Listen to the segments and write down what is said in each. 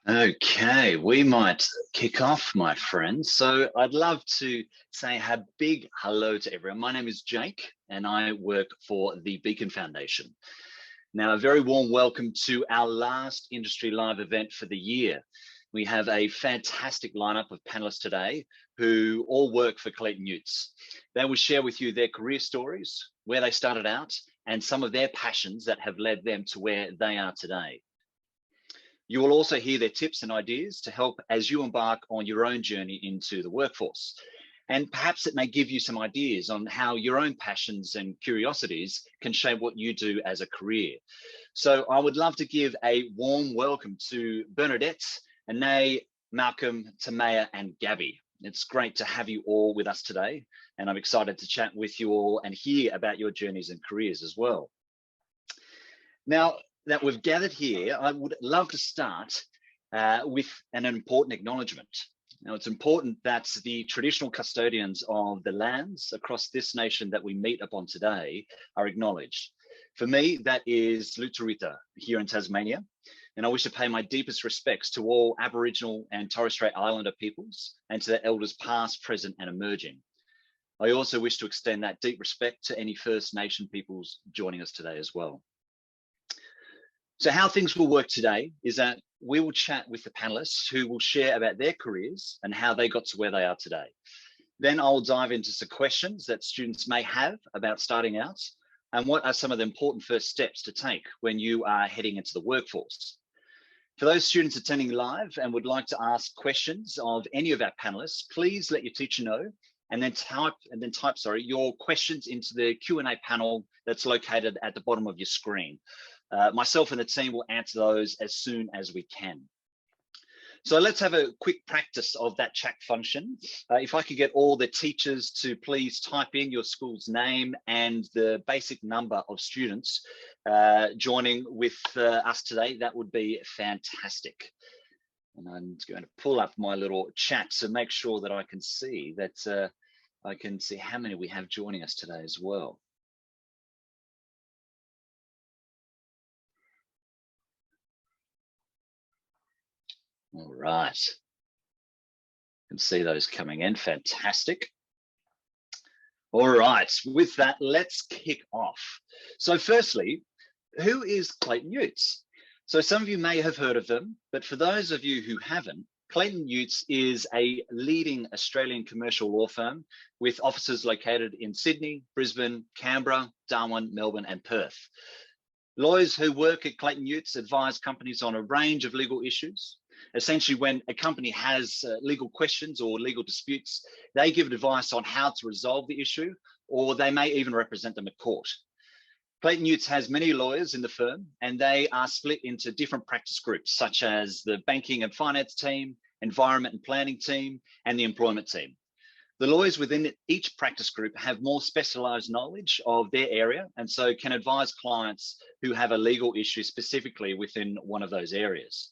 Okay, we might kick off, my friends. So I'd love to say a big hello to everyone. My name is Jake and I work for the Beacon Foundation. Now, a very warm welcome to our last Industry Live event for the year. We have a fantastic lineup of panelists today who all work for Clayton Utz. They will share with you their career stories, where they started out, and some of their passions that have led them to where they are today. You will also hear their tips and ideas to help as you embark on your own journey into the workforce. And perhaps it may give you some ideas on how your own passions and curiosities can shape what you do as a career. So I would love to give a warm welcome to Bernadette, Anae, Malcolm, Tamaya, and Gabby. It's great to have you all with us today, and I'm excited to chat with you all and hear about your journeys and careers as well. Now that we've gathered here, I would love to start with an important acknowledgement. Now, it's important that the traditional custodians of the lands across this nation that we meet upon today are acknowledged. For me, that is Lutarita here in Tasmania, and I wish to pay my deepest respects to all Aboriginal and Torres Strait Islander peoples and to their elders past, present, and emerging. I also wish to extend that deep respect to any First Nation peoples joining us today as well. So how things will work today is that we will chat with the panelists who will share about their careers and how they got to where they are today. Then I'll dive into some questions that students may have about starting out and what are some of the important first steps to take when you are heading into the workforce. For those students attending live and would like to ask questions of any of our panelists, please let your teacher know and then type your questions into the Q&A panel that's located at the bottom of your screen. Myself and the team will answer those as soon as we can. So let's have a quick practice of that chat function. If I could get all the teachers to please type in your school's name and the basic number of students joining with us today, that would be fantastic. And I'm going to pull up my little chat to make sure that I can see that I can see how many we have joining us today as well. All right, you can see those coming in, fantastic. All right, with that, let's kick off. So firstly, who is Clayton Utz? So some of you may have heard of them, but for those of you who haven't, Clayton Utz is a leading Australian commercial law firm with offices located in Sydney, Brisbane, Canberra, Darwin, Melbourne, and Perth. Lawyers who work at Clayton Utz advise companies on a range of legal issues. Essentially, when a company has legal questions or legal disputes, they give advice on how to resolve the issue, or they may even represent them at court. Clayton Utz has many lawyers in the firm, and they are split into different practice groups, such as the banking and finance team, environment and planning team, and the employment team. The lawyers within each practice group have more specialized knowledge of their area, and so can advise clients who have a legal issue specifically within one of those areas.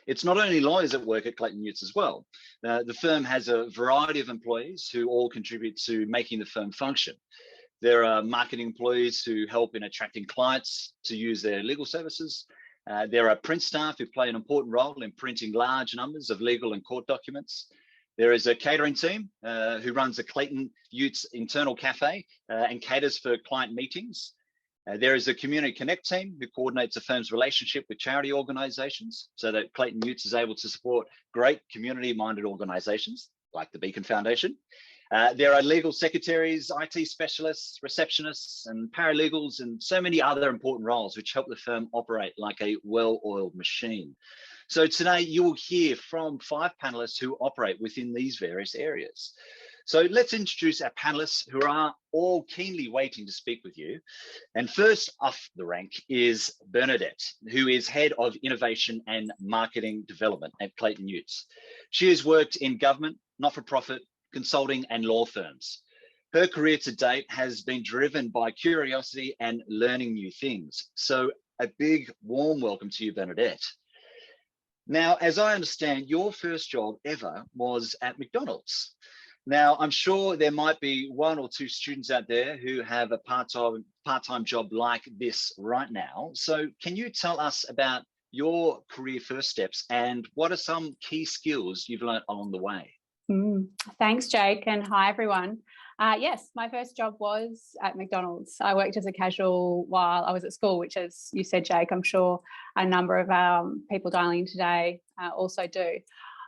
It's not only lawyers that work at Clayton Utz as well. The firm has a variety of employees who all contribute to making the firm function. There are marketing employees who help in attracting clients to use their legal services. There are print staff who play an important role in printing large numbers of legal and court documents. There is a catering team who runs a Clayton Utz internal cafe and caters for client meetings. There is a Community Connect team who coordinates the firm's relationship with charity organisations so that Clayton Utz is able to support great community-minded organisations like the Beacon Foundation. There are legal secretaries, IT specialists, receptionists, and paralegals, and so many other important roles which help the firm operate like a well-oiled machine. So today you will hear from 5 panelists who operate within these various areas. So let's introduce our panelists who are all keenly waiting to speak with you. And first off the rank is Bernadette, who is Head of Innovation and Marketing Development at Clayton Utz. She has worked in government, not-for-profit, consulting and law firms. Her career to date has been driven by curiosity and learning new things. So a big warm welcome to you, Bernadette. Now, as I understand, your first job ever was at McDonald's. Now, I'm sure there might be 1 or 2 students out there who have a part-time job like this right now. So can you tell us about your career first steps and what are some key skills you've learned along the way? Thanks, Jake, and hi, everyone. Yes, my first job was at McDonald's. I worked as a casual while I was at school, which, as you said, Jake, I'm sure a number of people dialing in today also do.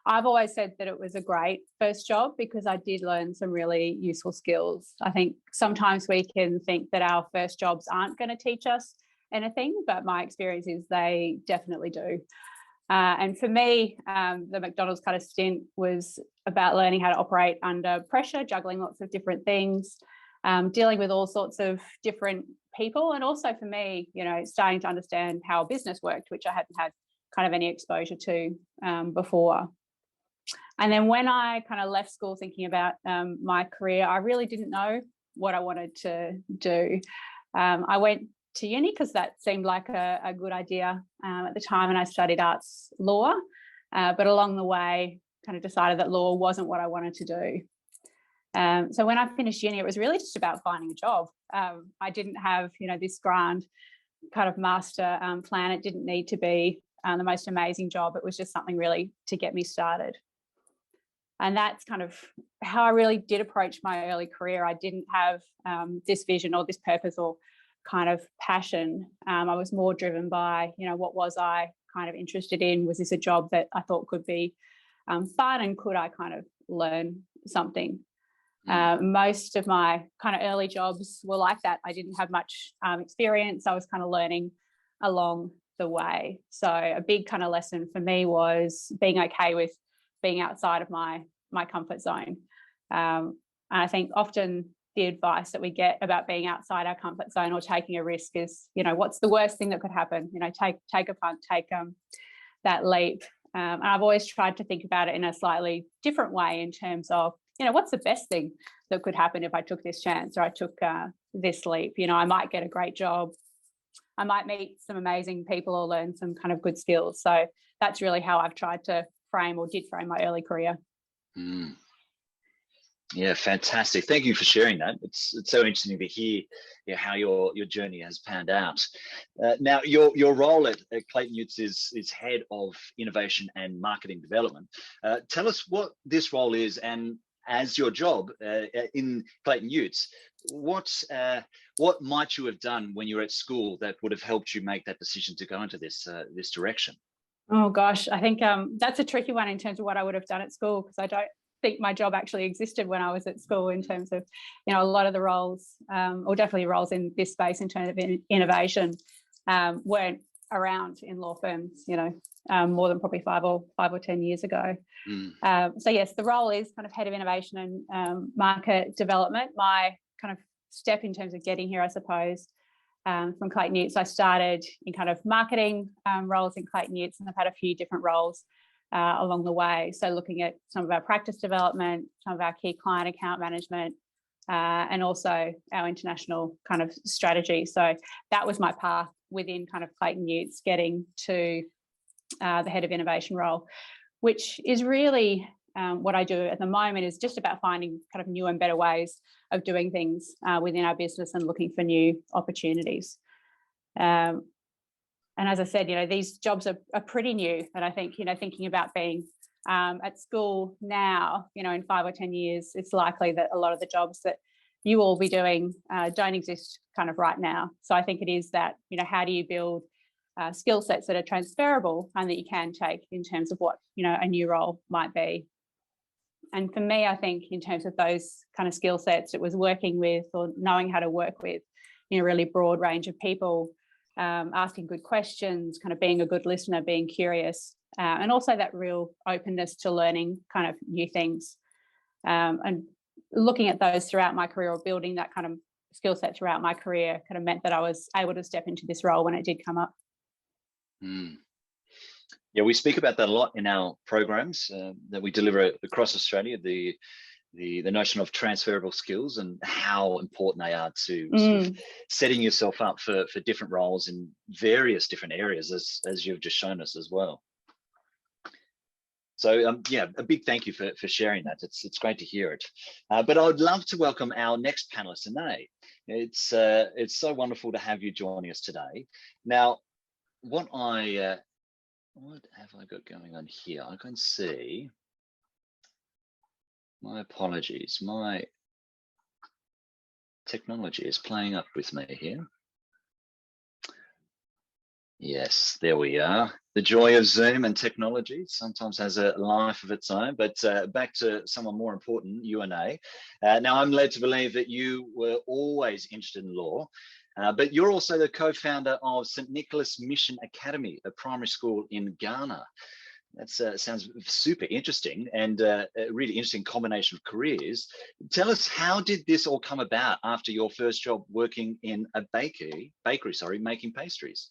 I've always said that it was a great first job because I did learn some really useful skills. I think sometimes we can think that our first jobs aren't going to teach us anything, but my experience is they definitely do. And for me, the McDonald's kind of stint was about learning how to operate under pressure, juggling lots of different things, dealing with all sorts of different people. And also for me, starting to understand how a business worked, which I hadn't had kind of any exposure to before. And then when I kind of left school thinking about my career, I really didn't know what I wanted to do. I went to uni because that seemed like a good idea at the time, and I studied arts law, but along the way kind of decided that law wasn't what I wanted to do. So when I finished uni, it was really just about finding a job. I didn't have this grand kind of master plan. It didn't need to be the most amazing job. It was just something really to get me started. And that's kind of how I really did approach my early career. I didn't have this vision or this purpose or kind of passion. I was more driven by, what was I kind of interested in? Was this a job that I thought could be fun, and could I kind of learn something? Most of my kind of early jobs were like that. I didn't have much experience. I was kind of learning along the way. So a big kind of lesson for me was being okay with being outside of my comfort zone. And I think often the advice that we get about being outside our comfort zone or taking a risk is, what's the worst thing that could happen? Take a punt, take that leap. And I've always tried to think about it in a slightly different way in terms of, what's the best thing that could happen if I took this chance or I took this leap? I might get a great job. I might meet some amazing people or learn some kind of good skills. So that's really how I've tried to frame my early career. Yeah, fantastic. Thank you for sharing that. It's so interesting to hear how your journey has panned out. Now, your role at Clayton Utz is head of innovation and marketing development. Tell us what this role is, and as your job in Clayton Utz, what might you have done when you were at school that would have helped you make that decision to go into this direction? Oh gosh, I think that's a tricky one in terms of what I would have done at school, because I don't think my job actually existed when I was at school in terms of, a lot of the roles, or definitely roles in this space in terms of innovation, weren't around in law firms, more than probably 5 or 10 years ago. So yes, the role is kind of head of innovation and market development. My kind of step in terms of getting here, I suppose, from Clayton Utz, I started in kind of marketing roles in Clayton Utz, and I've had a few different roles along the way. So looking at some of our practice development, some of our key client account management, and also our international kind of strategy. So that was my path within kind of Clayton Utz, getting to the head of innovation role, which is really what I do at the moment, is just about finding kind of new and better ways of doing things within our business and looking for new opportunities. And as I said, these jobs are pretty new. And I think, thinking about being at school now, in 5 or 10 years, it's likely that a lot of the jobs that you will be doing don't exist kind of right now. So I think it is that, how do you build skill sets that are transferable and that you can take in terms of what, a new role might be. And for me, I think in terms of those kind of skill sets, it was working with or knowing how to work with, a really broad range of people, asking good questions, kind of being a good listener, being curious, and also that real openness to learning kind of new things. And looking at those throughout my career, or building that kind of skill set throughout my career, kind of meant that I was able to step into this role when it did come up. Yeah, we speak about that a lot in our programs that we deliver across Australia, the notion of transferable skills and how important they are to sort of setting yourself up for different roles in various different areas, as you've just shown us as well. So yeah, a big thank you for sharing that. It's great to hear it. But I would love to welcome our next panelist, Ngo. It's so wonderful to have you joining us today. Now, what I What have I got going on here? I can see. My apologies. My technology is playing up with me here. Yes, there we are. The joy of Zoom and technology sometimes has a life of its own, but back to someone more important, you and A. Now, I'm led to believe that you were always interested in law, but you're also the co-founder of St. Nicholas Mission Academy, a primary school in Ghana. That sounds super interesting, and a really interesting combination of careers. Tell us, how did this all come about after your first job working in a bakery, making pastries?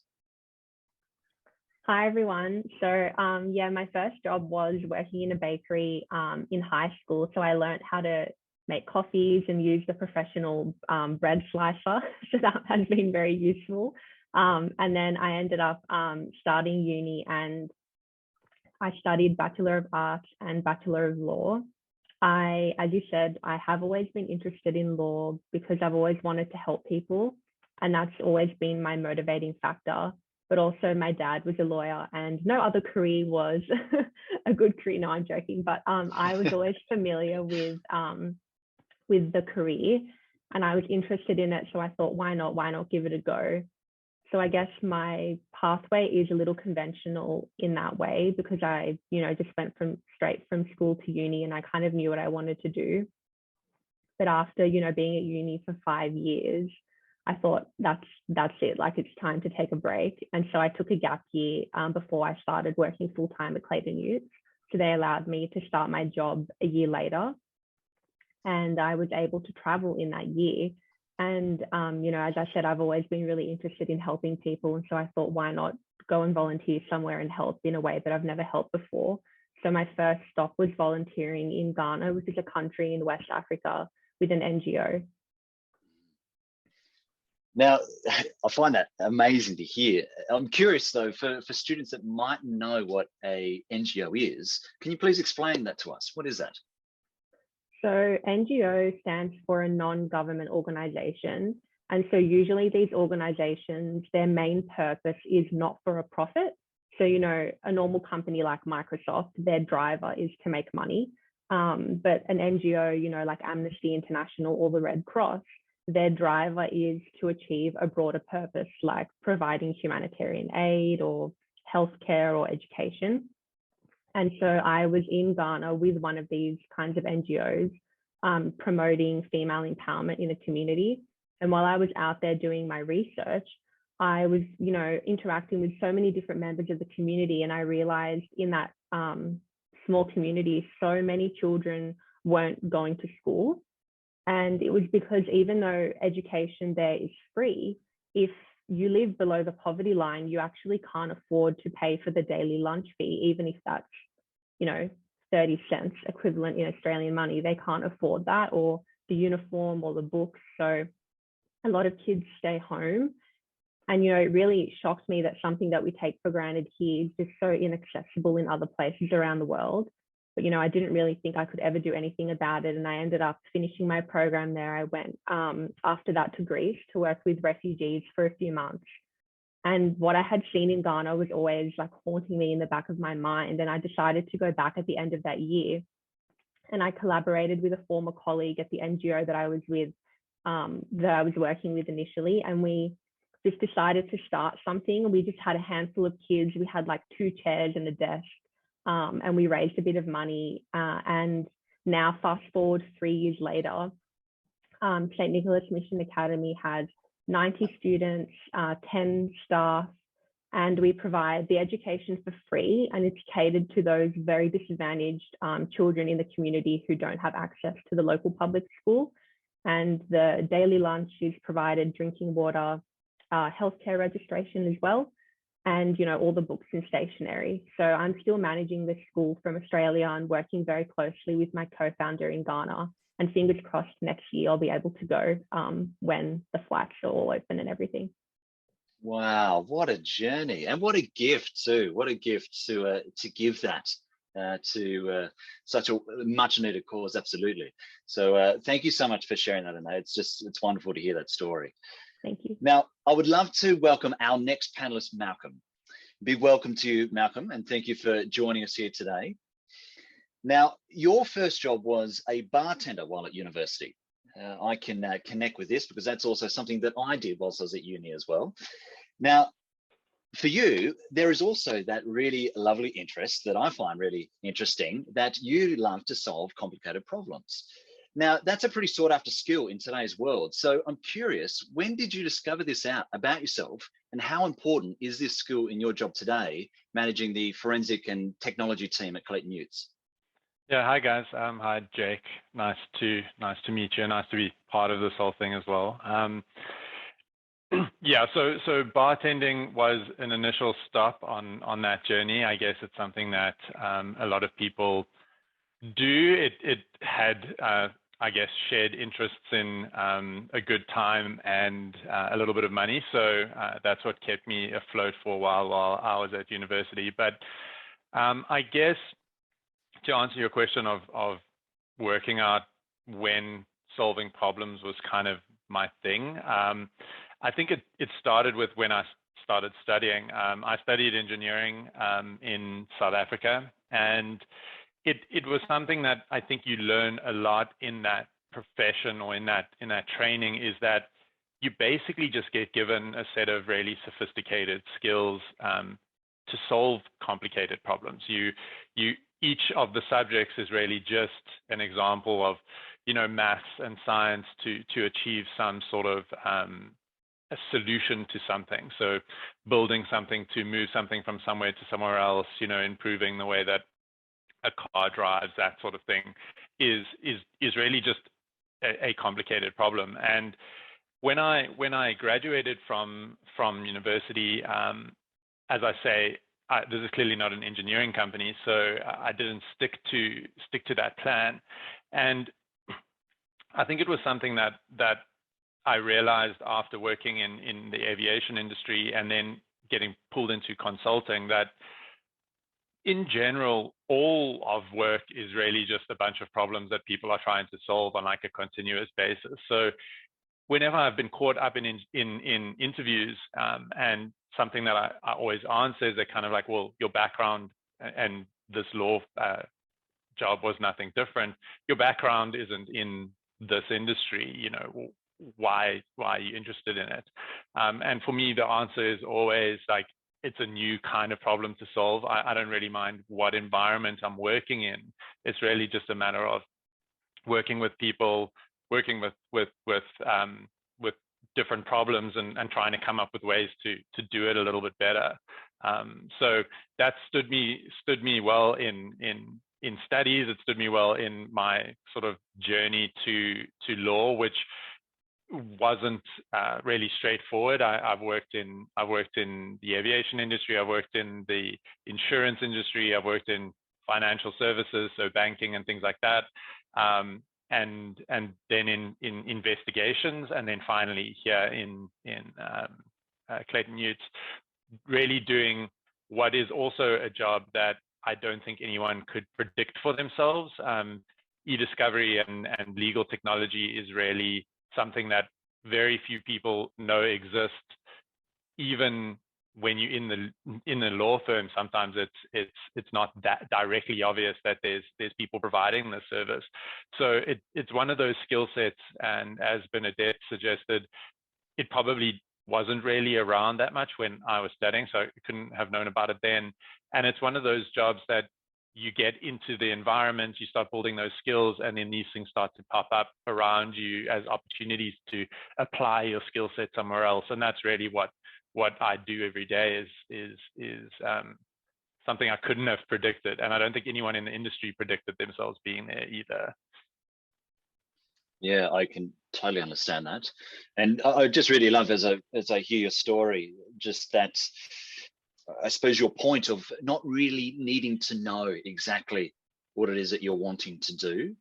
Hi, everyone. So, yeah, my first job was working in a bakery in high school. So I learned how to make coffees and use the professional bread slicer. So that has been very useful. And then I ended up starting uni, and I studied Bachelor of Arts and Bachelor of Law. As you said, I have always been interested in law because I've always wanted to help people. And that's always been my motivating factor. But also my dad was a lawyer, and no other career was a good career. No, I'm joking. But I was always familiar with the career, and I was interested in it. So I thought, why not give it a go? So I guess my pathway is a little conventional in that way, because I, just went straight from school to uni, and I kind of knew what I wanted to do. But after, being at uni for 5 years, I thought that's it, like it's time to take a break. And so I took a gap year before I started working full time at Clayton Utz. So they allowed me to start my job a year later, and I was able to travel in that year. And, as I said, I've always been really interested in helping people. And so I thought, why not go and volunteer somewhere and help in a way that I've never helped before. So my first stop was volunteering in Ghana, which is a country in West Africa, with an NGO. Now, I find that amazing to hear. I'm curious, though, for students that might know what a NGO is, can you please explain that to us? What is that? So NGO stands for a non-government organization. And so usually these organizations, their main purpose is not for a profit. So, a normal company like Microsoft, their driver is to make money. But an NGO, like Amnesty International or the Red Cross, their driver is to achieve a broader purpose, like providing humanitarian aid or healthcare or education. And so I was in Ghana with one of these kinds of NGOs, promoting female empowerment in the community. And while I was out there doing my research, I was, interacting with so many different members of the community. And I realized in that small community, so many children weren't going to school. And it was because even though education there is free, if you live below the poverty line, you actually can't afford to pay for the daily lunch fee, even if that's, 30 cents equivalent in Australian money. They can't afford that, or the uniform or the books. So a lot of kids stay home. And, it really shocked me that something that we take for granted here is just so inaccessible in other places around the world. But, I didn't really think I could ever do anything about it. And I ended up finishing my program there. I went after that to Greece to work with refugees for a few months. And what I had seen in Ghana was always like haunting me in the back of my mind. And I decided to go back at the end of that year. And I collaborated with a former colleague at the NGO that I was with, that I was working with initially. And we just decided to start something. We just had a handful of kids. We had like 2 chairs and a desk. And we raised a bit of money. And now fast forward 3 years later, St. Nicholas Mission Academy has 90 students, 10 staff, and we provide the education for free, and it's catered to those very disadvantaged children in the community who don't have access to the local public school. And the daily lunch is provided, drinking water, healthcare registration as well, and all the books and stationery. So I'm still managing this school from Australia and working very closely with my co-founder in Ghana. And fingers crossed next year I'll be able to go when the flights are all open and everything. Wow, what a journey, and what a gift too. What a gift to give that to such a much needed cause. Absolutely. So thank you so much for sharing that, Anna. It's wonderful to hear that story. Thank you. Now, I would love to welcome our next panelist, Malcolm. Big welcome to you, Malcolm, and thank you for joining us here today. Now, your first job was a bartender while at university. I can connect with this because that's also something that I did whilst I was at uni as well. Now, for you, there is also that really lovely interest that I find really interesting, that you love to solve complicated problems. Now, that's a pretty sought after skill in today's world. So I'm curious, when did you discover this out about yourself, and how important is this skill in your job today, managing the forensic and technology team at Clayton Utz? Yeah, hi guys. Hi Jake. Nice to meet you. Nice to be part of this whole thing as well. Yeah, so bartending was an initial stop on that journey. I guess it's something that a lot of people do. It had I guess shared interests in a good time and a little bit of money. So that's what kept me afloat for a while I was at university. But I guess to answer your question of working out when solving problems was kind of my thing, I think it started with when I started studying. I studied engineering in South Africa, and it was something that I think you learn a lot in that profession, or in that training, is that you basically just get given a set of really sophisticated skills to solve complicated problems. Each of the subjects is really just an example of, maths and science to achieve some sort of a solution to something. So building something to move something from somewhere to somewhere else, improving the way that a car drives, that sort of thing, is really just a complicated problem. And when I graduated from university, as I say, this is clearly not an engineering company, so I didn't stick to that plan. And I think it was something that I realized after working in the aviation industry and then getting pulled into consulting, that in general, all of work is really just a bunch of problems that people are trying to solve on like a continuous basis. So whenever I've been caught up in interviews, and something that I always answer is, they're kind of like, well, your background and this law job was nothing different. Your background isn't in this industry, why are you interested in it? And for me, the answer is always like, it's a new kind of problem to solve. I don't really mind what environment I'm working in. It's really just a matter of working with people, working with different problems, and trying to come up with ways to do it a little bit better. So that stood me well in studies. It stood me well in my sort of journey to law, which wasn't really straightforward. I've worked in the aviation industry. I've worked in the insurance industry. I've worked in financial services, so banking and things like that. And then in investigations, and then finally here in Clayton Utz, really doing what is also a job that I don't think anyone could predict for themselves. E-discovery and legal technology is really something that very few people know exists. Even when you're in the law firm, sometimes it's not that directly obvious that there's people providing the service. So it's one of those skill sets, and as Bernadette suggested, it probably wasn't really around that much when I was studying, so I couldn't have known about it then. And it's one of those jobs that you get into the environment, you start building those skills, and then these things start to pop up around you as opportunities to apply your skill set somewhere else. And that's really what I do every day is something I couldn't have predicted. And I don't think anyone in the industry predicted themselves being there either. Yeah, I can totally understand that. And I just really love, as I hear your story, just that, I suppose, your point of not really needing to know exactly what it is that you're wanting to do.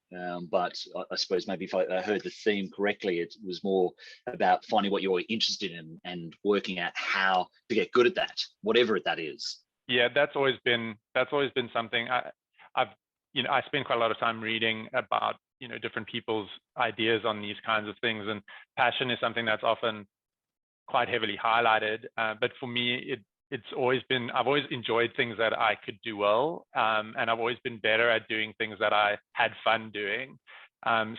But I suppose maybe if I heard the theme correctly, it was more about finding what you're interested in and working out how to get good at that, whatever that is. Yeah, that's always been something I spend quite a lot of time reading about, different people's ideas on these kinds of things, and passion is something that's often quite heavily highlighted. But for me, it's always been, I've always enjoyed things that I could do well, and I've always been better at doing things that I had fun doing.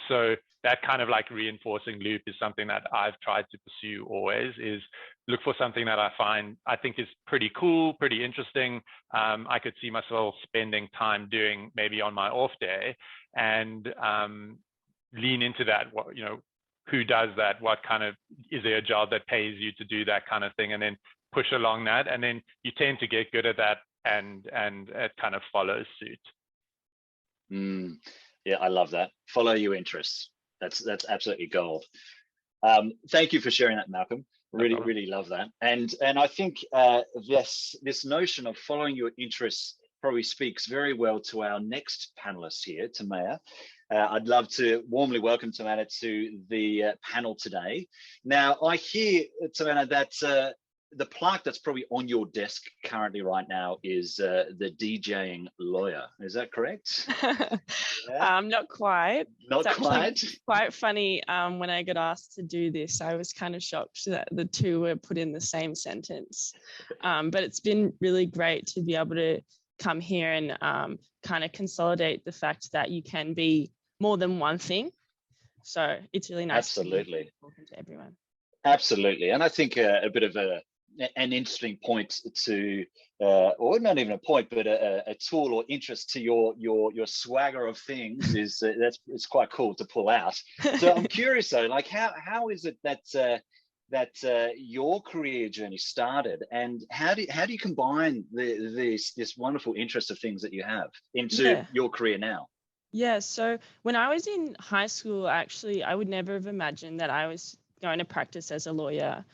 So that kind of like reinforcing loop is something that I've tried to pursue always, is look for something that I think is pretty cool, pretty interesting. I could see myself spending time doing maybe on my off day, and lean into that. What, you know, who does that? What kind of, is there a job that pays you to do that kind of thing? And then push along that, and then you tend to get good at that, and it kind of follows suit. Yeah, I love that. Follow your interests. That's absolutely gold. Thank you for sharing that, Malcolm. Really, really love that. And I think this notion of following your interests probably speaks very well to our next panelist here, Tamaya. I'd love to warmly welcome Tamaya to the panel today. Now, I hear, Tamaya, that the plaque that's probably on your desk currently right now is the DJing lawyer. Is that correct? Yeah. Not quite. Not quite. Quite funny. When I got asked to do this, I was kind of shocked that the two were put in the same sentence. But it's been really great to be able to come here and kind of consolidate the fact that you can be more than one thing. So it's really nice. Absolutely. To be talking to everyone. Absolutely. And I think a bit of an interesting point to, or not even a point, but a tool or interest to your swagger of things is it's quite cool to pull out. So I'm curious though, like how is it that your career journey started, and how do you combine this wonderful interest of things that you have into your career now? Yeah, so when I was in high school, actually, I would never have imagined that I was going to practice as a lawyer.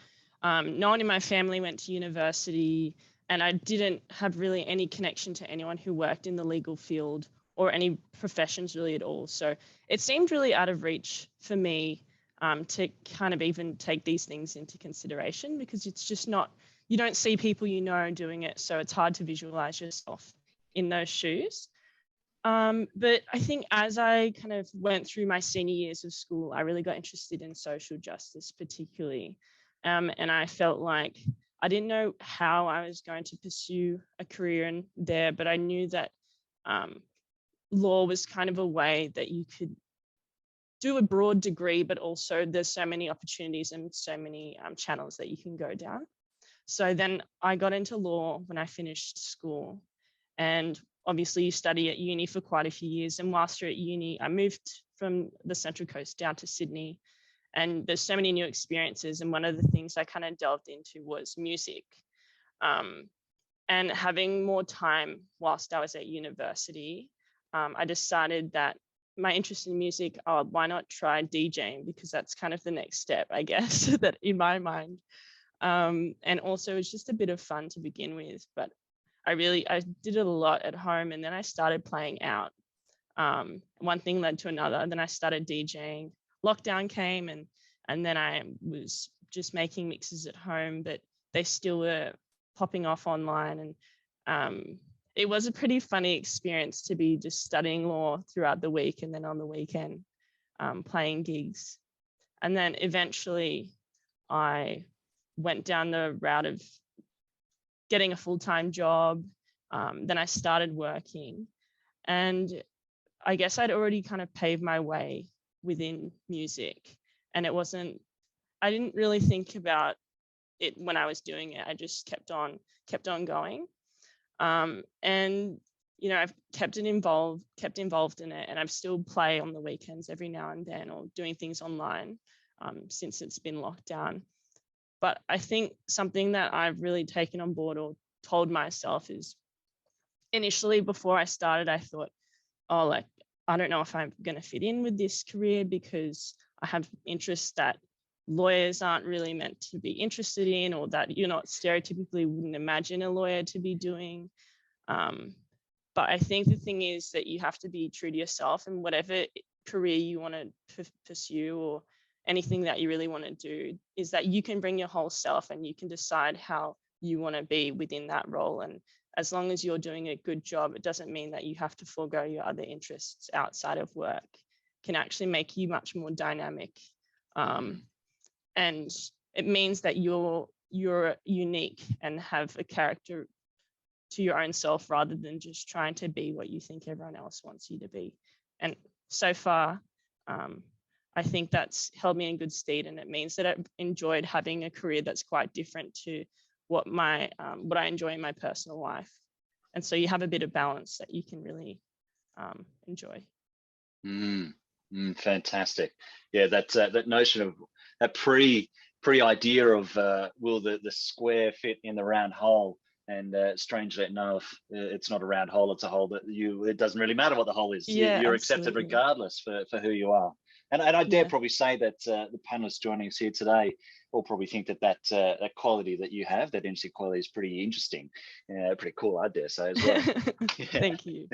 No one in my family went to university, and I didn't have really any connection to anyone who worked in the legal field or any professions really at all. So it seemed really out of reach for me to kind of even take these things into consideration, because it's just not, you don't see people you know doing it. So it's hard to visualize yourself in those shoes. But I think as I kind of went through my senior years of school, I really got interested in social justice particularly. And I felt like I didn't know how I was going to pursue a career in there, but I knew that law was kind of a way that you could do a broad degree, but also there's so many opportunities and so many channels that you can go down. So then I got into law when I finished school, and obviously you study at uni for quite a few years. And whilst you're at uni, I moved from the Central Coast down to Sydney, and there's so many new experiences. And one of the things I kind of delved into was music. And having more time whilst I was at university, I decided that my interest in music, why not try DJing? Because that's kind of the next step, I guess, that in my mind. And also it's just a bit of fun to begin with, but I did it a lot at home, and then I started playing out. One thing led to another. Then I started DJing. Lockdown came, and then I was just making mixes at home, but they still were popping off online. And it was a pretty funny experience to be just studying law throughout the week, and then on the weekend playing gigs. And then eventually I went down the route of getting a full-time job. Then I started working, and I guess I'd already kind of paved my way within music, and I didn't really think about it when I was doing it. I just kept on going. And I've kept involved in it, and I've still play on the weekends every now and then, or doing things online since it's been locked down. But I think something that I've really taken on board or told myself is, initially before I started, I thought, I don't know if I'm going to fit in with this career, because I have interests that lawyers aren't really meant to be interested in, or that you're not stereotypically wouldn't imagine a lawyer to be doing. But I think the thing is that you have to be true to yourself, and whatever career you want to pursue, or anything that you really want to do, is that you can bring your whole self, and you can decide how you want to be within that role. And as long as you're doing a good job, it doesn't mean that you have to forego your other interests outside of work. It can actually make you much more dynamic. And it means that you're you're unique and have a character to your own self rather than just trying to be what you think everyone else wants you to be. And so far, I think that's held me in good stead, and it means that I've enjoyed having a career that's quite different to what I enjoy in my personal life. And so you have a bit of balance that you can really enjoy. Fantastic. Yeah, that notion of that pre idea of will the square fit in the round hole, and strangely enough, it's not a round hole, it's a hole that it doesn't really matter what the hole is. Yeah, you're absolutely. accepted regardless for who you are. And I dare probably say that the panelists joining us here today will probably think that quality that you have, that interesting quality, is pretty interesting, pretty cool, I dare say as well. Thank you.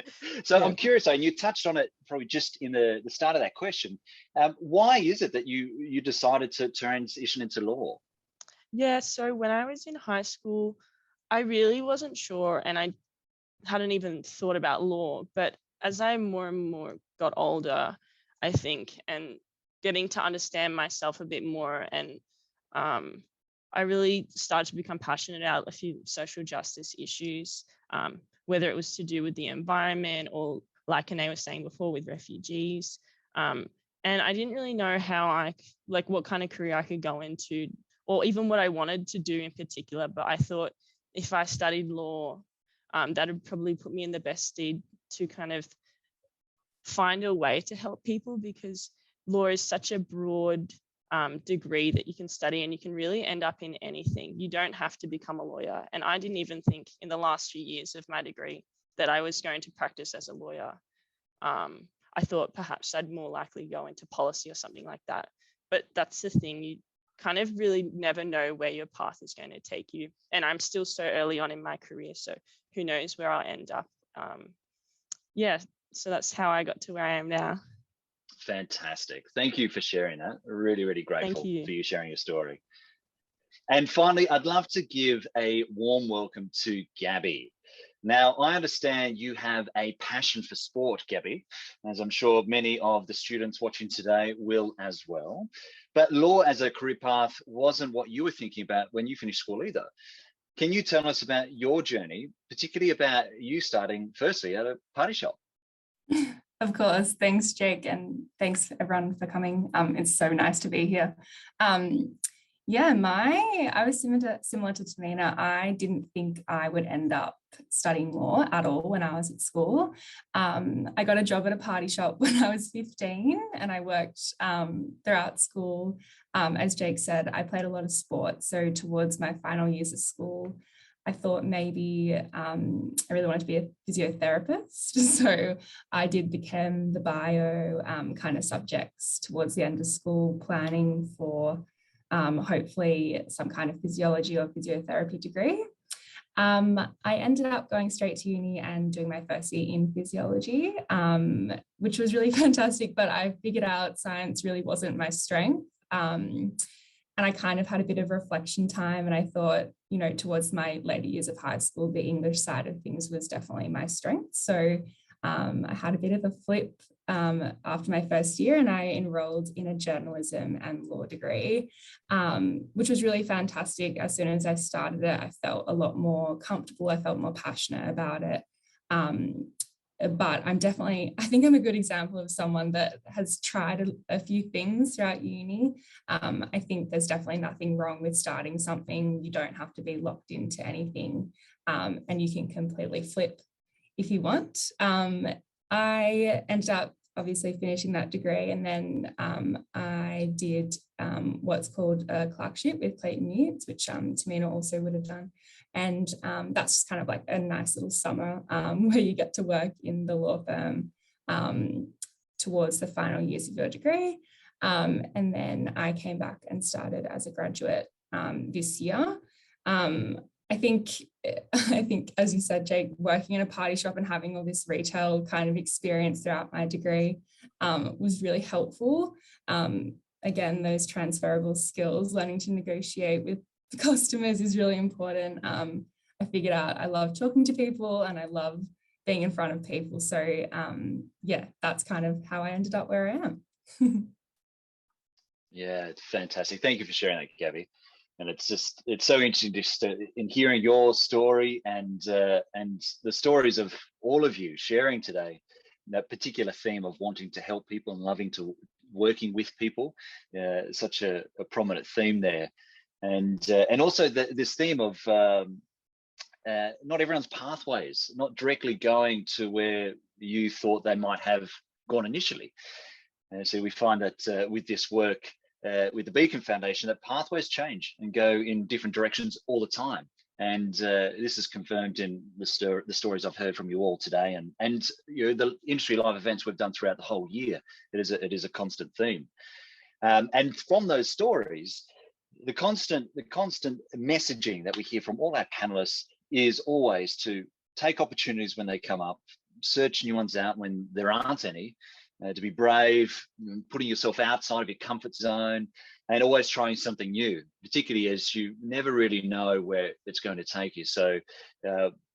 So I'm curious, and you touched on it probably just in the start of that question. Why is it that you decided to transition into law? Yeah, so when I was in high school, I really wasn't sure, and I hadn't even thought about law. But as I more and more got older, I think, and getting to understand myself a bit more, and I really started to become passionate about a few social justice issues, whether it was to do with the environment or, like Ngo was saying before, with refugees. And I didn't really know what kind of career I could go into, or even what I wanted to do in particular. But I thought if I studied law, that would probably put me in the best stead to kind of find a way to help people, because law is such a broad degree that you can study, and you can really end up in anything. You don't have to become a lawyer. And I didn't even think in the last few years of my degree that I was going to practice as a lawyer. I thought perhaps I'd more likely go into policy or something like that. But that's the thing, you kind of really never know where your path is going to take you. And I'm still so early on in my career, so who knows where I'll end up. So that's how I got to where I am now. Fantastic. Thank you for sharing that. Really, really grateful for you sharing your story. And finally, I'd love to give a warm welcome to Gabby. Now, I understand you have a passion for sport, Gabby, as I'm sure many of the students watching today will as well. But law as a career path wasn't what you were thinking about when you finished school either. Can you tell us about your journey, particularly about you starting firstly at a party shop? Of course. Thanks, Jake, and thanks everyone for coming. It's so nice to be here. I was similar to Tamina. I didn't think I would end up studying law at all when I was at school. I got a job at a party shop when I was 15, and I worked throughout school. As Jake said, I played a lot of sports. So towards my final years of school, I thought maybe I really wanted to be a physiotherapist. So I did the chem, the bio kind of subjects towards the end of school, planning for hopefully some kind of physiology or physiotherapy degree. I ended up going straight to uni and doing my first year in physiology, which was really fantastic, but I figured out science really wasn't my strength. And I kind of had a bit of reflection time, and I thought, towards my later years of high school, the English side of things was definitely my strength. So I had a bit of a flip after my first year, and I enrolled in a journalism and law degree, which was really fantastic. As soon as I started it, I felt a lot more comfortable. I felt more passionate about it. But I think I'm a good example of someone that has tried a few things throughout uni. I think there's definitely nothing wrong with starting something. You don't have to be locked into anything, and you can completely flip if you want. I ended up obviously finishing that degree, and then I did what's called a clerkship with Clayton Utz, which Tamina also would have done. And that's just kind of like a nice little summer where you get to work in the law firm towards the final years of your degree. And then I came back and started as a graduate this year. I think, as you said, Jake, working in a party shop and having all this retail kind of experience throughout my degree was really helpful. Again, those transferable skills, learning to negotiate with the customers is really important. I figured out I love talking to people and I love being in front of people. So that's kind of how I ended up where I am. Yeah, it's fantastic. Thank you for sharing that, Gabby. And it's so interesting just in hearing your story and the stories of all of you sharing today, that particular theme of wanting to help people and loving to working with people, such a prominent theme there. And also this theme of not everyone's pathways, not directly going to where you thought they might have gone initially. And so we find that with this work, with the Beacon Foundation, that pathways change and go in different directions all the time. And this is confirmed in the stories I've heard from you all today, and the industry live events we've done throughout the whole year. It is a constant theme. And from those stories, the constant messaging that we hear from all our panelists is always to take opportunities when they come up, search new ones out when there aren't any, to be brave, putting yourself outside of your comfort zone, and always trying something new, particularly as you never really know where it's going to take you. So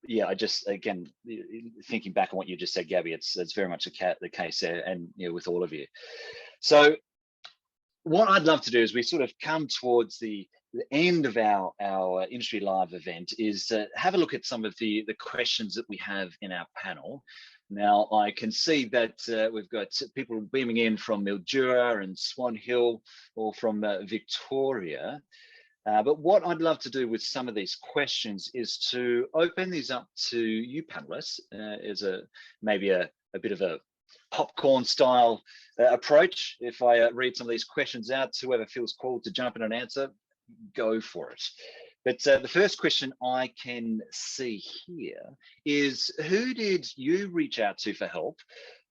yeah, I just, again, thinking back on what you just said, Gabby, it's very much the case there, and with all of you. So what I'd love to do is we sort of come towards the end of our Industry Live event is have a look at some of the questions that we have in our panel. Now, I can see that we've got people beaming in from Mildura and Swan Hill, or from Victoria. But what I'd love to do with some of these questions is to open these up to you panelists as maybe a bit of a popcorn style approach. If I read some of these questions out, whoever feels called to jump in and answer, go for it. But the first question I can see here is, who did you reach out to for help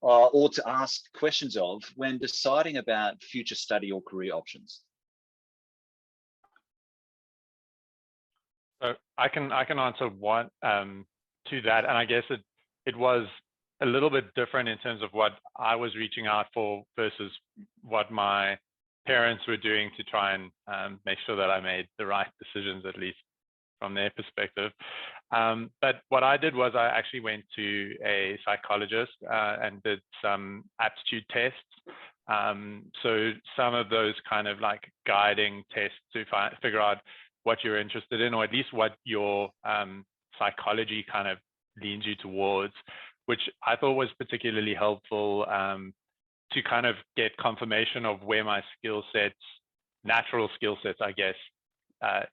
or to ask questions of when deciding about future study or career options? So I can answer one to that, and I guess it was a little bit different in terms of what I was reaching out for versus what my parents were doing to try and make sure that I made the right decisions, at least from their perspective. But what I did was I actually went to a psychologist and did some aptitude tests. So some of those kind of like guiding tests to figure out what you're interested in, or at least what your psychology kind of leans you towards, which I thought was particularly helpful to kind of get confirmation of where my skill sets, natural skill sets, I guess,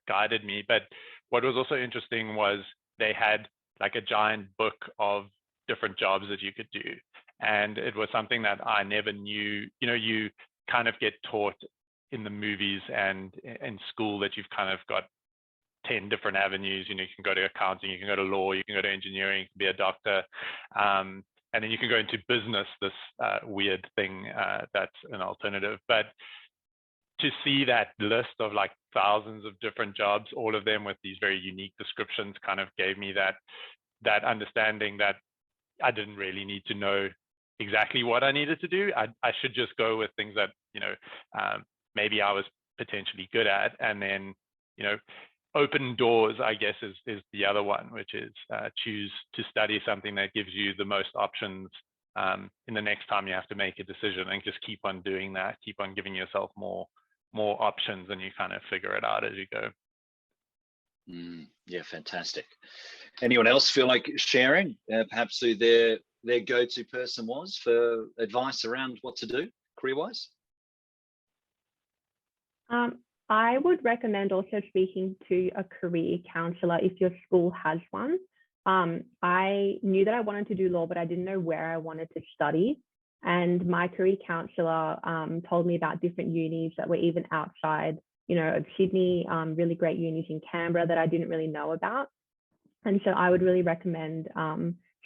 guided me. But what was also interesting was they had like a giant book of different jobs that you could do. And it was something that I never knew. You kind of get taught in the movies and in school that you've kind of got 10 different avenues. You can go to accounting, you can go to law, you can go to engineering, you can be a doctor. And then you can go into business, this weird thing that's an alternative. But to see that list of like thousands of different jobs, all of them with these very unique descriptions, kind of gave me that understanding that I didn't really need to know exactly what I needed to do. I should just go with things that, maybe I was potentially good at, and then, open doors, I guess, is the other one, which is choose to study something that gives you the most options in the next time you have to make a decision, and just keep on doing that, keep on giving yourself more options, and you kind of figure it out as you go. Yeah, fantastic. Anyone else feel like sharing perhaps who their go-to person was for advice around what to do career-wise? I would recommend also speaking to a career counsellor if your school has one. I knew that I wanted to do law, but I didn't know where I wanted to study. And my career counsellor told me about different unis that were even outside, of Sydney, really great unis in Canberra that I didn't really know about. And so I would really recommend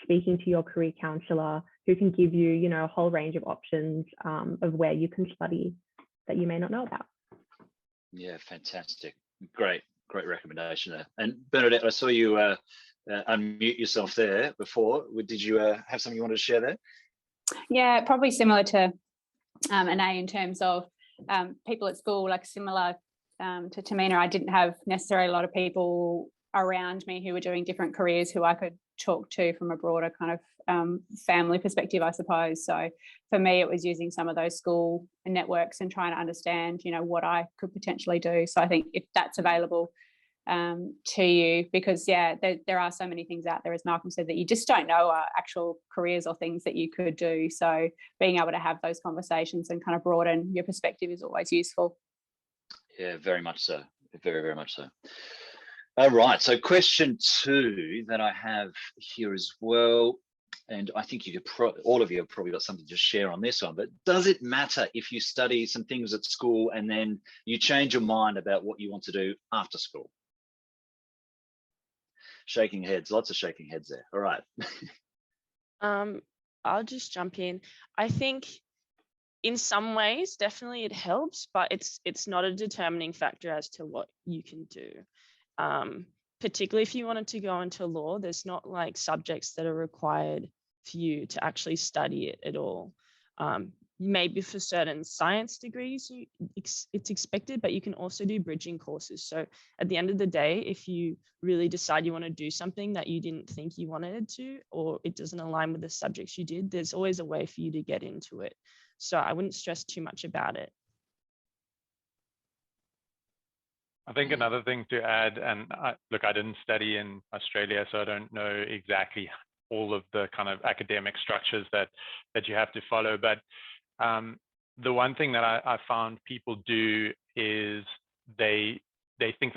speaking to your career counsellor, who can give you, a whole range of options of where you can study that you may not know about. Yeah, fantastic. Great recommendation there. And Bernadette, I saw you unmute yourself there before. Did you have something you wanted to share there? Yeah, probably similar to Anay in terms of people at school, like similar to Tamina. I didn't have necessarily a lot of people around me who were doing different careers who I could talk to from a broader kind family perspective, I suppose. So for me, it was using some of those school networks and trying to understand, what I could potentially do. So I think if that's available to you, because there are so many things out there, as Malcolm said, that you just don't know are actual careers or things that you could do. So being able to have those conversations and kind of broaden your perspective is always useful. Yeah, very much so. Very, very much so. All right. So question 2 that I have here as well, and I think you could all of you have probably got something to share on this one, but does it matter if you study some things at school and then you change your mind about what you want to do after school? Shaking heads, lots of shaking heads there. All right. I'll just jump in. I think in some ways, definitely it helps, but it's not a determining factor as to what you can do. Particularly if you wanted to go into law, there's not like subjects that are required for you to actually study it at all. Maybe for certain science degrees, it's expected, but you can also do bridging courses. So at the end of the day, if you really decide you want to do something that you didn't think you wanted to, or it doesn't align with the subjects you did, there's always a way for you to get into it. So I wouldn't stress too much about it. I think another thing to add, and I didn't study in Australia, so I don't know exactly all of the kind of academic structures that you have to follow. But the one thing that I found people do is they think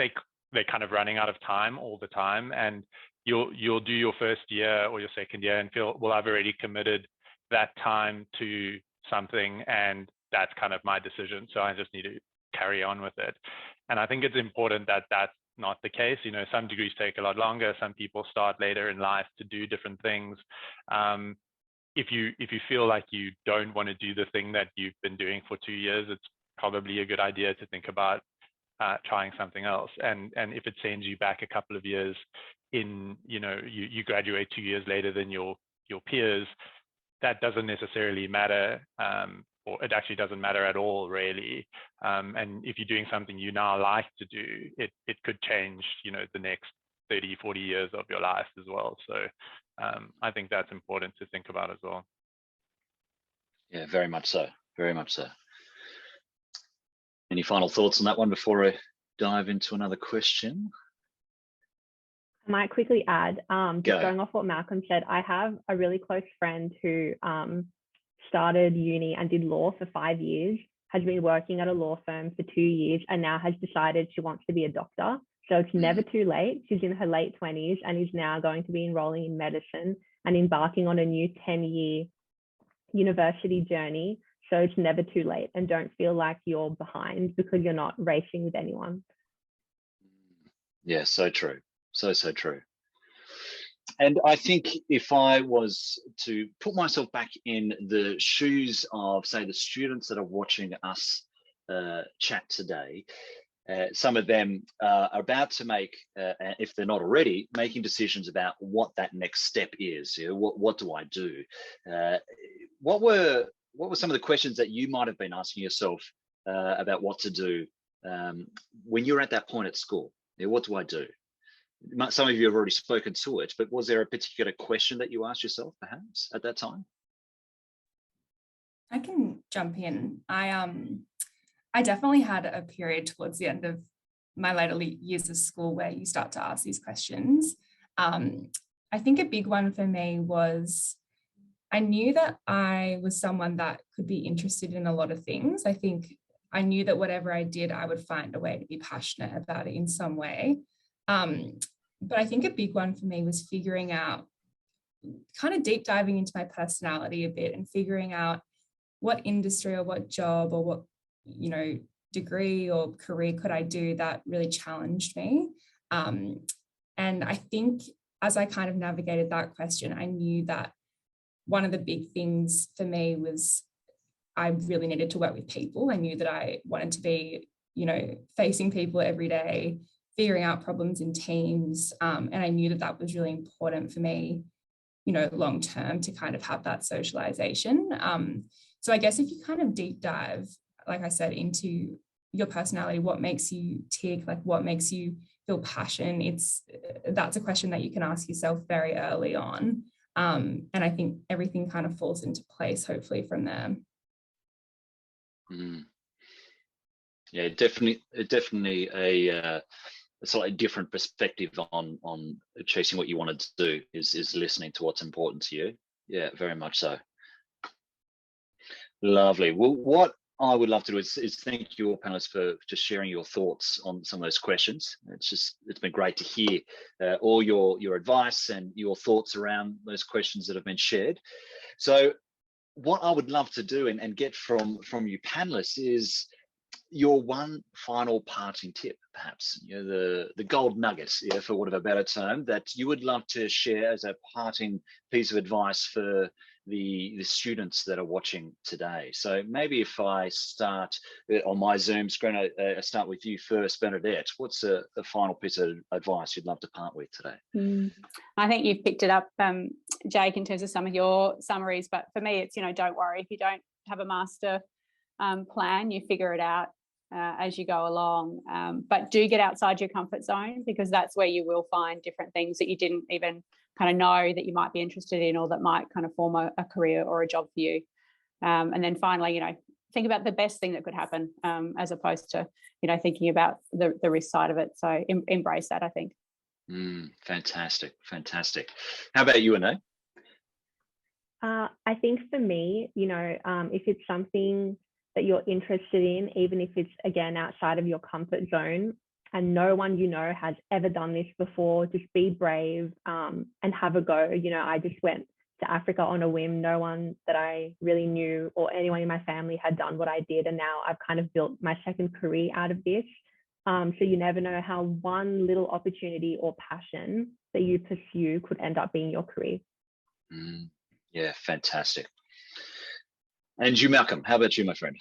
they're kind of running out of time all the time, and you'll do your first year or your second year and feel, well, I've already committed that time to something, and that's kind of my decision, so I just need to carry on with it. And I think it's important that that's not the case. Some degrees take a lot longer. Some people start later in life to do different things. If you feel like you don't want to do the thing that you've been doing for 2 years, it's probably a good idea to think about trying something else. And if it sends you back a couple of years in, you graduate 2 years later than your peers, that doesn't necessarily matter, or it actually doesn't matter at all, really. And if you're doing something you now like to do, it could change, the next 30, 40 years of your life as well. So I think that's important to think about as well. Yeah, very much so. Very much so. Any final thoughts on that one before I dive into another question? I might quickly add, just Go. going off what Malcolm said, I have a really close friend who started uni and did law for 5 years, has been working at a law firm for 2 years, and now has decided she wants to be a doctor. So it's never too late. She's in her late 20s and is now going to be enrolling in medicine and embarking on a new 10-year university journey. So it's never too late, and don't feel like you're behind because you're not racing with anyone. Yeah, so true. So true. And I think if I was to put myself back in the shoes of, say, the students that are watching us chat today, some of them are about to make, if they're not already, making decisions about what that next step is. What do I do? What were some of the questions that you might have been asking yourself about what to do when you're at that point at school? What do I do? Some of you have already spoken to it, but was there a particular question that you asked yourself perhaps at that time? I can jump in. I definitely had a period towards the end of my later years of school where you start to ask these questions. I think a big one for me was I knew that I was someone that could be interested in a lot of things. I think I knew that whatever I did, I would find a way to be passionate about it in some way. But I think a big one for me was figuring out, kind of deep diving into my personality a bit and figuring out what industry or what job or what, degree or career could I do that really challenged me. And I think as I kind of navigated that question, I knew that one of the big things for me was I really needed to work with people. I knew that I wanted to be, facing people every day, figuring out problems in teams. And I knew that that was really important for me, long term, to kind of have that socialization. So I guess if you kind of deep dive, like I said, into your personality, what makes you tick, like what makes you feel passion, that's a question that you can ask yourself very early on. And I think everything kind of falls into place, hopefully, from there. Yeah, definitely a slightly different perspective on chasing what you want to do is listening to what's important to you. Yeah, very much so. Lovely. Well, what I would love to do is thank you all panelists for just sharing your thoughts on some of those questions. It's been great to hear all your advice and your thoughts around those questions that have been shared. So what I would love to do and get from you panelists is your one final parting tip, perhaps, the gold nugget, for want of a better term, that you would love to share as a parting piece of advice for the students that are watching today. So maybe if I start on my Zoom screen, I start with you first, Bernadette. What's the final piece of advice you'd love to part with today? I think you've picked it up, Jake, in terms of some of your summaries, but for me, it's, don't worry if you don't have a master plan, you figure it out as you go along, but do get outside your comfort zone, because that's where you will find different things that you didn't even kind of know that you might be interested in, or that might kind of form a career or a job for you. And then finally, think about the best thing that could happen, as opposed to thinking about the risk side of it. So embrace that, I think. Fantastic. How about you, Ngo? I think for me, if it's something that you're interested in, even if it's, again, outside of your comfort zone, and no one has ever done this before, just be brave and have a go. I just went to Africa on a whim. No one that I really knew or anyone in my family had done what I did, and now I've kind of built my second career out of this. So you never know how one little opportunity or passion that you pursue could end up being your career. Yeah, fantastic. And you, Malcolm, how about you, my friend?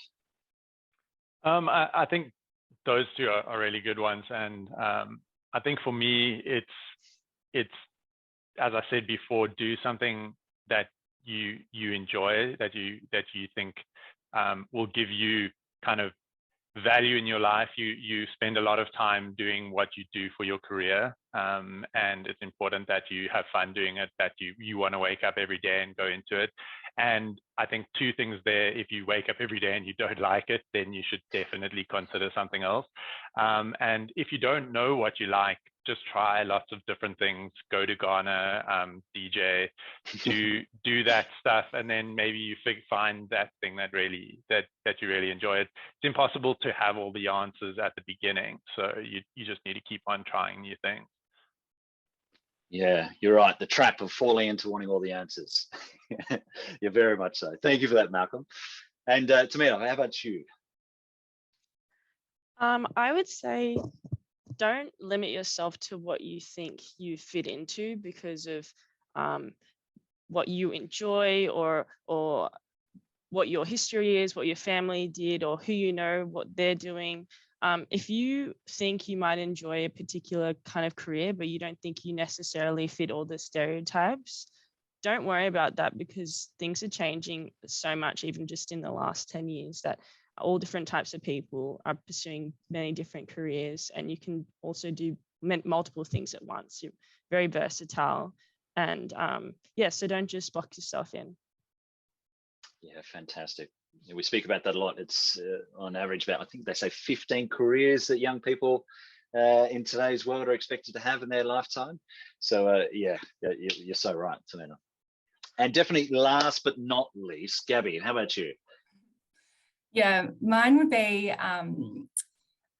I think those two are really good ones, and I think for me, it's as I said before, do something that you enjoy, that you think will give you kind of value in your life. You spend a lot of time doing what you do for your career, and it's important that you have fun doing it, that you want to wake up every day and go into it. And I think two things there: if you wake up every day and you don't like it, then you should definitely consider something else. And if you don't know what you like, just try lots of different things. Go to Ghana, DJ, do that stuff, and then maybe you find that thing that you really enjoy. It's impossible to have all the answers at the beginning, so you just need to keep on trying new things. Yeah, you're right. The trap of falling into wanting all the answers. You're very much so. Thank you for that, Malcolm. And Tamina, how about you? I would say don't limit yourself to what you think you fit into because of what you enjoy or what your history is, what your family did, or who what they're doing. If you think you might enjoy a particular kind of career, but you don't think you necessarily fit all the stereotypes, don't worry about that, because things are changing so much, even just in the last 10 years, that all different types of people are pursuing many different careers, and you can also do multiple things at once. You're very versatile, and so don't just lock yourself in. Yeah, fantastic. We speak about that a lot. It's on average about, I think they say 15 careers that young people in today's world are expected to have in their lifetime. So you're so right, Tamina. And definitely last but not least, Gabby, how about you? Yeah, mine would be, I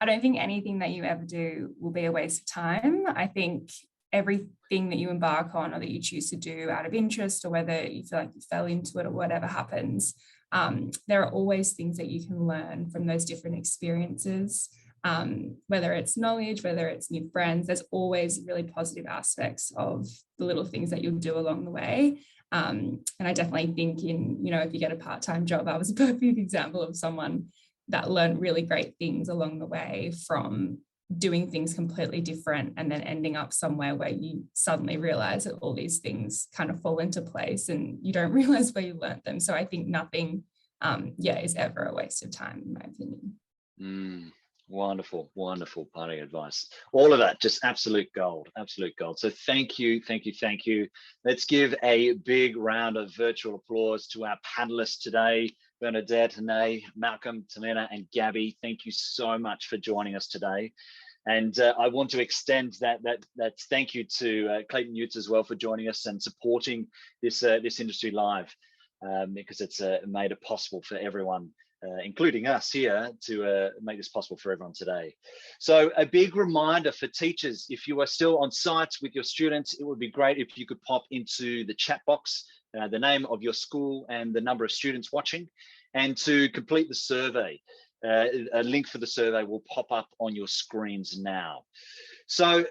don't think anything that you ever do will be a waste of time. I think everything that you embark on or that you choose to do out of interest, or whether you feel like you fell into it or whatever happens, there are always things that you can learn from those different experiences, whether it's knowledge, whether it's new friends. There's always really positive aspects of the little things that you'll do along the way. And I definitely think if you get a part-time job, I was a perfect example of someone that learned really great things along the way from doing things completely different and then ending up somewhere where you suddenly realize that all these things kind of fall into place and you don't realize where you learned them. So I think nothing, is ever a waste of time, in my opinion. Wonderful, wonderful parting advice. All of that, just absolute gold, absolute gold. So thank you, thank you, thank you. Let's give a big round of virtual applause to our panelists today, Bernadette, Hanae, Malcolm, Tamina, and Gabby. Thank you so much for joining us today. And I want to extend that thank you to Clayton Utz as well for joining us and supporting this industry live, because it's made it possible for everyone, including us here, to make this possible for everyone today. So a big reminder for teachers, if you are still on site with your students, it would be great if you could pop into the chat box the name of your school and the number of students watching, and to complete the survey. A link for the survey will pop up on your screens now. So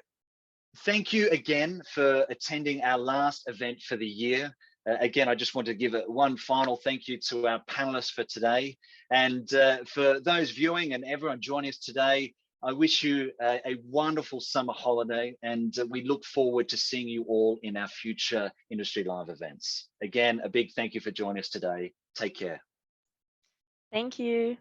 thank you again for attending our last event for the year. Again, I just want to give one final thank you to our panelists for today. And for those viewing and everyone joining us today, I wish you a wonderful summer holiday, and we look forward to seeing you all in our future Industry Live events. Again, a big thank you for joining us today. Take care. Thank you.